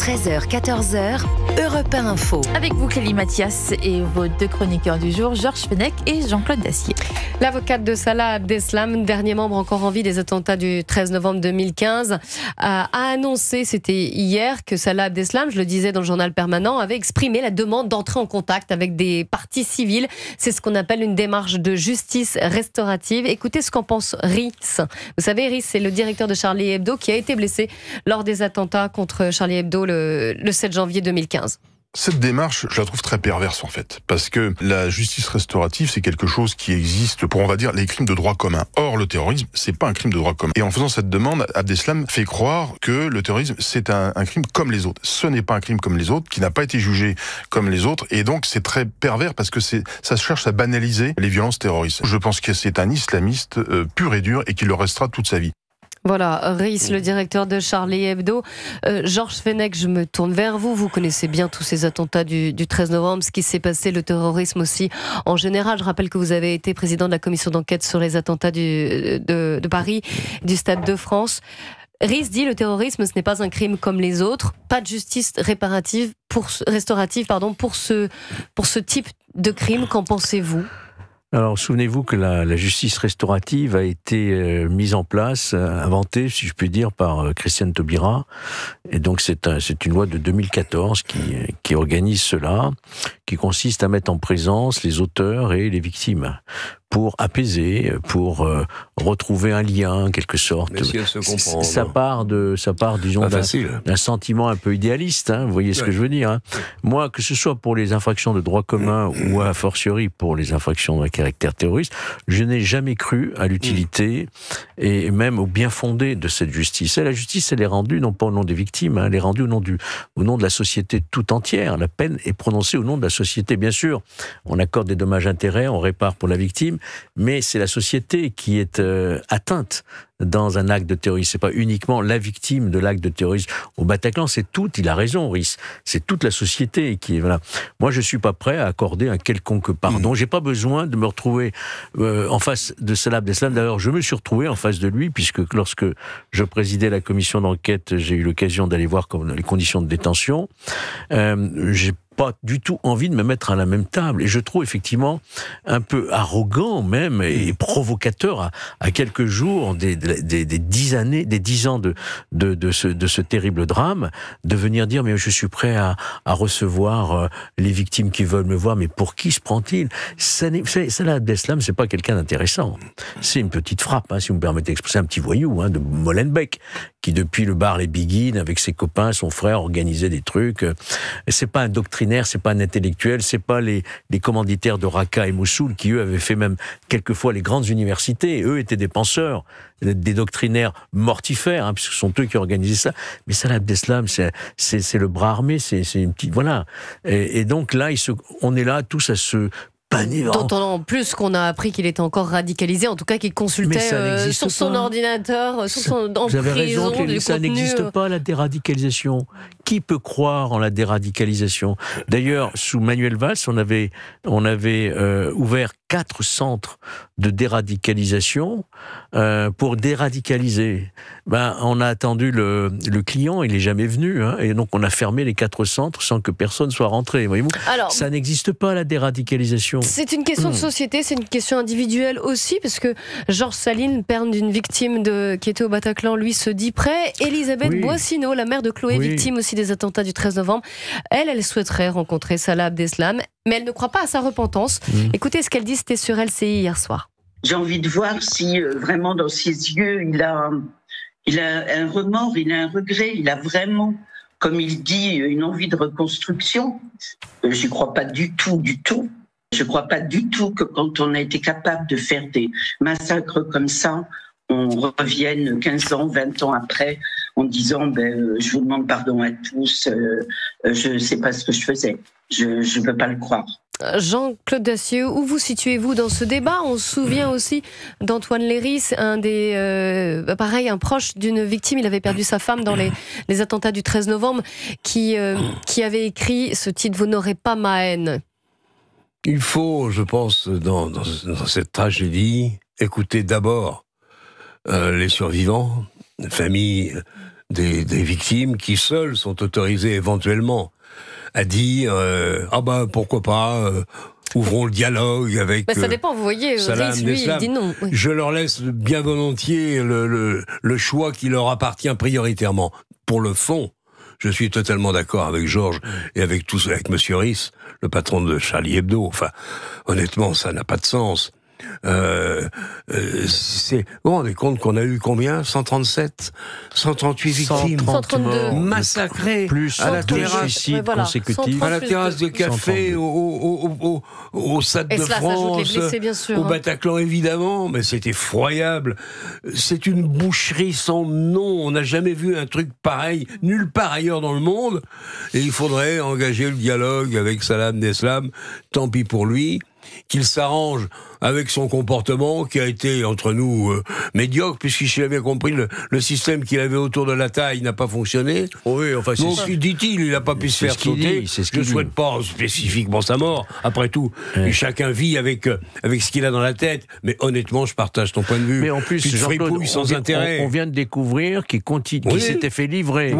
13h, 14h, Europe 1 Info. Avec vous, Clélie Mathias, et vos deux chroniqueurs du jour, Georges Fenech et Jean-Claude Dacier. L'avocate de Salah Abdeslam, dernier membre encore en vie des attentats du 13 novembre 2015, a annoncé, c'était hier, que Salah Abdeslam, je le disais dans le journal permanent, avait exprimé la demande d'entrer en contact avec des parties civiles. C'est ce qu'on appelle une démarche de justice restaurative. Écoutez ce qu'en pense Rhys. Vous savez, Rhys, c'est le directeur de Charlie Hebdo qui a été blessé lors des attentats contre Charlie Hebdo le 7 janvier 2015. Cette démarche, je la trouve très perverse en fait, parce que la justice restaurative, c'est quelque chose qui existe pour, on va dire, les crimes de droit commun. Or, le terrorisme, c'est pas un crime de droit commun. Et en faisant cette demande, Abdeslam fait croire que le terrorisme, c'est un crime comme les autres. Ce n'est pas un crime comme les autres, qui n'a pas été jugé comme les autres, et donc c'est très pervers parce que ça cherche à banaliser les violences terroristes. Je pense que c'est un islamiste pur et dur et qu'il le restera toute sa vie. Voilà, Rhys, le directeur de Charlie Hebdo. Georges Fenech, je me tourne vers vous. Vous connaissez bien tous ces attentats du 13 novembre, ce qui s'est passé, le terrorisme aussi en général. Je rappelle que vous avez été président de la commission d'enquête sur les attentats de Paris, du Stade de France. Rhys dit le terrorisme, ce n'est pas un crime comme les autres. Pas de justice restaurative pour ce type de crime. Qu'en pensez-vous ? Alors, souvenez-vous que la justice restaurative a été mise en place, inventée, si je puis dire, par Christiane Taubira. Et donc, c'est une loi de 2014 qui organise cela, qui consiste à mettre en présence les auteurs et les victimes pour apaiser, pour retrouver un lien, en quelque sorte. Mais si elle se comprend, ça part, disons, d'un sentiment un peu idéaliste, hein, vous voyez ce que je veux dire. Hein. Moi, que ce soit pour les infractions de droit commun ou a fortiori pour les infractions de caractère terroriste, je n'ai jamais cru à l'utilité et même au bien fondé de cette justice. Et la justice, elle est rendue non pas au nom des victimes, hein, elle est rendue au nom de la société tout entière. La peine est prononcée au nom de la société. Bien sûr, on accorde des dommages-intérêts, on répare pour la victime, mais c'est la société qui est atteinte dans un acte de terrorisme. C'est pas uniquement la victime de l'acte de terrorisme au Bataclan, c'est toute, il a raison, Rhys, c'est toute la société qui est, voilà. Moi, je suis pas prêt à accorder un quelconque pardon. J'ai pas besoin de me retrouver en face de Salah Abdeslam. D'ailleurs, je me suis retrouvé en face de lui, puisque lorsque je présidais la commission d'enquête, j'ai eu l'occasion d'aller voir les conditions de détention. J'ai pas du tout envie de me mettre à la même table. Et je trouve effectivement un peu arrogant même et provocateur à quelques jours des 10 ans de ce terrible drame, de venir dire mais je suis prêt à recevoir les victimes qui veulent me voir, mais pour qui se prend-il ? Salah Abdeslam, c'est pas quelqu'un d'intéressant. C'est une petite frappe, hein, si vous me permettez d'exprimer, un petit voyou de Molenbeek, qui depuis le bar Les Biguines, avec ses copains, son frère, organisait des trucs. C'est pas un doctrinaire, c'est pas un intellectuel, c'est pas les commanditaires de Raqqa et Mossoul qui, eux, avaient fait même quelquefois les grandes universités. Eux étaient des penseurs, des doctrinaires mortifères, hein, puisque ce sont eux qui organisaient ça. Mais Salah Abdeslam, c'est le bras armé, c'est une petite... Voilà. Et donc là, on est là tous à se... D'autant en plus qu'on a appris qu'il était encore radicalisé, en tout cas qu'il consultait sur son ordinateur, en vous avez raison, Clélie, ça n'existe pas la déradicalisation. Qui peut croire en la déradicalisation ? D'ailleurs, sous Manuel Valls, on avait ouvert 4 centres de déradicalisation pour déradicaliser. On a attendu le client, il n'est jamais venu, hein, et donc on a fermé les 4 centres sans que personne soit rentré. Voyez-vous, alors, ça n'existe pas, la déradicalisation. C'est une question de société, c'est une question individuelle aussi, parce que Georges Saline, père d'une victime qui était au Bataclan, lui se dit prêt. Elisabeth Boissineau, la mère de Chloé, victime aussi des attentats du 13 novembre, elle souhaiterait rencontrer Salah Abdeslam, mais elle ne croit pas à sa repentance. Écoutez ce qu'elle dit, c'était sur LCI hier soir. J'ai envie de voir si vraiment dans ses yeux, il a un remords, il a un regret, il a vraiment, comme il dit, une envie de reconstruction. Je n'y crois pas du tout. Je ne crois pas du tout que quand on a été capable de faire des massacres comme ça, on revienne 15 ans, 20 ans après en disant je vous demande pardon à tous, je ne sais pas ce que je faisais. Je ne peux pas le croire. Jean-Claude Dacier, où vous situez-vous dans ce débat ? On se souvient aussi d'Antoine Léris, un proche d'une victime, il avait perdu sa femme dans les attentats du 13 novembre, qui avait écrit ce titre « Vous n'aurez pas ma haine ». Il faut, je pense, dans cette tragédie, écouter d'abord les survivants, les familles des victimes qui seules sont autorisées éventuellement à dire pourquoi pas ouvrons le dialogue avec ça dépend, vous voyez, Rhys, lui, il dit non. Oui. Je leur laisse bien volontiers le choix qui leur appartient prioritairement. Pour le fond, je suis totalement d'accord avec Georges et avec Monsieur Rhys, le patron de Charlie Hebdo. Enfin, honnêtement, ça n'a pas de sens. Vous vous rendez compte qu'on a eu combien ? 137 138 victimes 132 massacrées plus à la terrasse consécutifs, à la terrasse de café, au Stade de France, blessés, bien sûr, au Bataclan évidemment, mais c'est effroyable. C'est une boucherie sans nom. On n'a jamais vu un truc pareil nulle part ailleurs dans le monde. Et il faudrait engager le dialogue avec Salah Abdeslam. Tant pis pour lui. Qu'il s'arrange avec son comportement qui a été entre nous médiocre, puisqu'il s'il a bien compris le système qu'il avait autour de la taille n'a pas fonctionné. Oui, enfin, donc dit-il, il n'a pas pu se faire sauter. Je ne souhaite pas spécifiquement sa mort. Après tout, chacun vit avec ce qu'il a dans la tête. Mais honnêtement, je partage ton point de vue. Mais en plus, fripouille sans intérêt. On vient de découvrir qu'il s'était fait livrer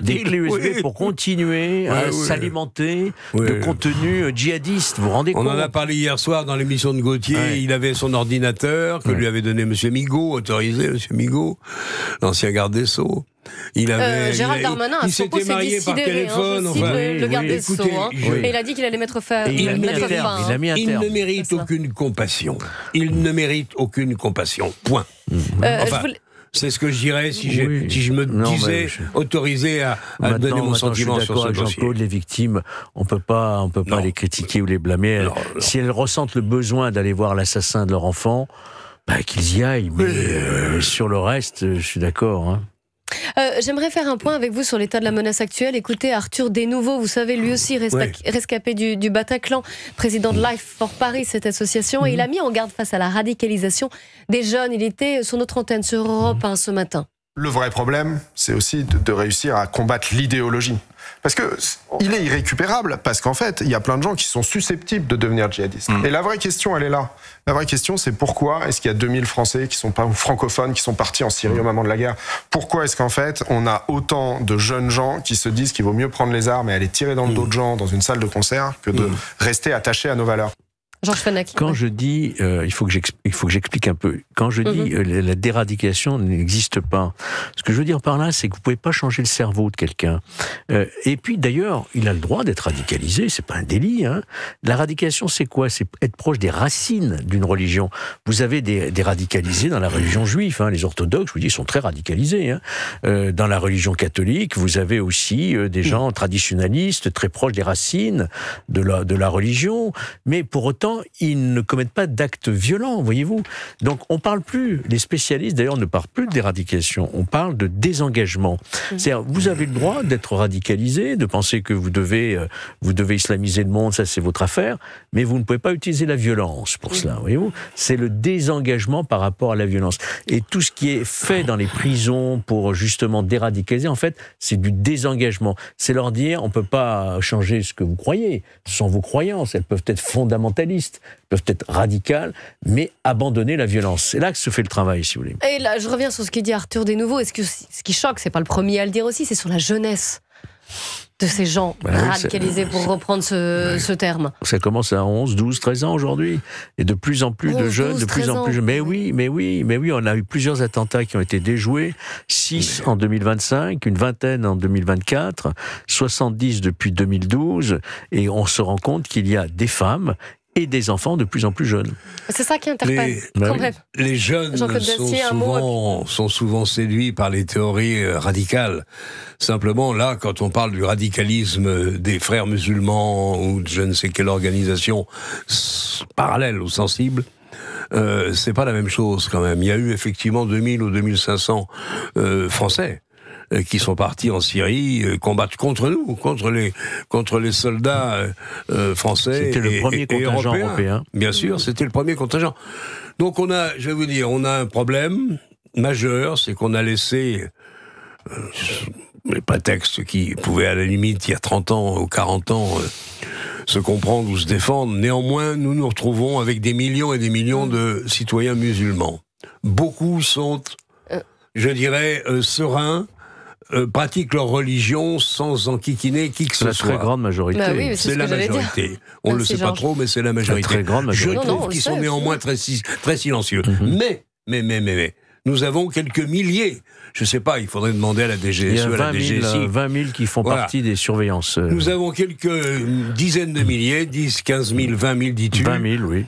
des clés USB pour continuer à s'alimenter de contenu djihadiste. Vous vous rendez compte ? On en a parlé hier soir dans l'émission de Gauthier. Il avait son ordinateur que lui avait donné M. Migaud, autorisé M. Migaud, l'ancien garde des Sceaux. Gérald Darmanin, à son s'est marié par téléphone. Le garde des Sceaux. Et il a dit qu'il allait mettre fin. Il ne mérite aucune compassion. Il ne mérite aucune compassion. Point. C'est ce que je dirais si je me disais autorisé à donner mon sentiment sur ce dossier. Jean-Claude, les victimes, on peut pas les critiquer ou les blâmer. Non. Si elles ressentent le besoin d'aller voir l'assassin de leur enfant, qu'ils y aillent. Mais sur le reste, je suis d'accord. Hein. J'aimerais faire un point avec vous sur l'état de la menace actuelle. Écoutez, Arthur Desnouveaux, vous savez, lui aussi rescapé du Bataclan, président de Life for Paris, cette association, et il a mis en garde face à la radicalisation des jeunes. Il était sur notre antenne sur Europe 1 ce matin. Le vrai problème, c'est aussi de réussir à combattre l'idéologie. Parce que il est irrécupérable, parce qu'en fait, il y a plein de gens qui sont susceptibles de devenir djihadistes. Et la vraie question, elle est là. La vraie question, c'est pourquoi est-ce qu'il y a 2000 Français qui sont pas francophones, qui sont partis en Syrie au moment de la guerre ? Pourquoi est-ce qu'en fait, on a autant de jeunes gens qui se disent qu'il vaut mieux prendre les armes et aller tirer dans le dos de gens dans une salle de concert que de rester attachés à nos valeurs ? Georges Fenech. Quand je dis, il faut que j'explique un peu. Quand je dis la déradication n'existe pas, ce que je veux dire par là, c'est que vous pouvez pas changer le cerveau de quelqu'un. Et puis d'ailleurs, il a le droit d'être radicalisé, c'est pas un délit. Hein. La radicalisation, c'est quoi ? C'est être proche des racines d'une religion. Vous avez des radicalisés dans la religion juive. Hein. Les orthodoxes, je vous dis, ils sont très radicalisés. Hein. Dans la religion catholique, vous avez aussi des gens traditionnalistes, très proches des racines de la religion. Mais pour autant, ils ne commettent pas d'actes violents, voyez-vous. Donc, on parle plus, les spécialistes d'ailleurs ne parlent plus d'éradication, on parle de désengagement. C'est-à-dire, vous avez le droit d'être radicalisé, de penser que vous devez islamiser le monde, ça c'est votre affaire, mais vous ne pouvez pas utiliser la violence pour cela, voyez-vous. C'est le désengagement par rapport à la violence. Et tout ce qui est fait dans les prisons pour justement déradicaliser, en fait, c'est du désengagement. C'est leur dire, on peut pas changer ce que vous croyez, ce sont vos croyances, elles peuvent être fondamentalistes, peuvent être radicales, mais abandonner la violence. C'est là que se fait le travail, si vous voulez. Et là, je reviens sur ce qu'il dit Arthur Desnouveaux. Est-ce que ce qui choque, c'est pas le premier à le dire aussi, c'est sur la jeunesse de ces gens radicalisés, pour reprendre ce terme. Ça commence à 11, 12, 13 ans aujourd'hui. Et de plus en plus de jeunes, de plus en plus jeunes. Mais oui, on a eu plusieurs attentats qui ont été déjoués. 6 en 2025, une vingtaine en 2024, 70 depuis 2012. Et on se rend compte qu'il y a des femmes et des enfants de plus en plus jeunes. C'est ça qui interpelle. Les jeunes sont souvent séduits par les théories radicales. Simplement, là, quand on parle du radicalisme des frères musulmans ou de je ne sais quelle organisation parallèle ou sensible, c'est pas la même chose quand même. Il y a eu effectivement 2000 ou 2500 Français qui sont partis en Syrie combattre contre nous, contre les soldats français. C'était le premier contingent européen. Bien sûr, c'était le premier contingent. Donc on a un problème majeur, c'est qu'on a laissé les prétextes qui pouvaient à la limite, il y a 30 ans ou 40 ans, se comprendre ou se défendre. Néanmoins, nous nous retrouvons avec des millions et des millions de citoyens musulmans. Beaucoup sont, je dirais, sereins, pratiquent leur religion sans enquiquiner qui que ce soit. C'est la très grande majorité. Bah oui, c'est la majorité. On ne le sait pas trop, mais c'est la majorité. La très grande majorité. Je trouve qu'ils sont néanmoins très silencieux. Mais, nous avons quelques milliers. Je ne sais pas, il faudrait demander à la DGSE, il y a à la DGSI. 20 000 qui font partie des surveillances. Nous avons quelques dizaines de milliers, 10, 15 000, 20 000, dis-tu. 20 000, oui.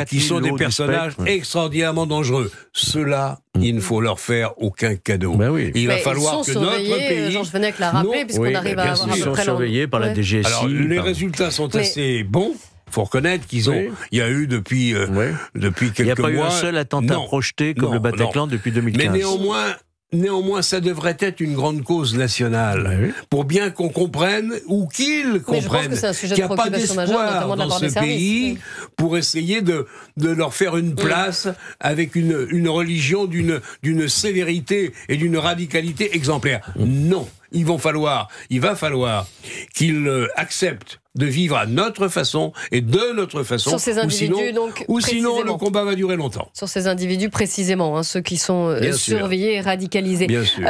Qui sont des personnages extraordinairement dangereux. Ceux-là, il ne faut leur faire aucun cadeau. Ben oui. Il va falloir que notre pays... Georges Fenech l'a rappelé, puisqu'on arrive à avoir à peu près... Ils sont surveillés par la DGSI. Alors, les résultats sont assez bons. Il faut reconnaître qu'ils ont. Il y a eu depuis quelques mois. Il n'y a pas eu un seul attentat projeté comme le Bataclan depuis 2015. Mais néanmoins, ça devrait être une grande cause nationale pour bien qu'on comprenne ou qu'ils comprennent qu'il n'y a pas d'espoir dans ce pays pour essayer de leur faire une place avec une religion d'une sévérité et d'une radicalité exemplaire. Non, il va falloir qu'ils acceptent de vivre à notre façon et de notre façon. Sur ces individus, sinon le combat va durer longtemps. Sur ces individus précisément, ceux qui sont surveillés et radicalisés. Bien sûr.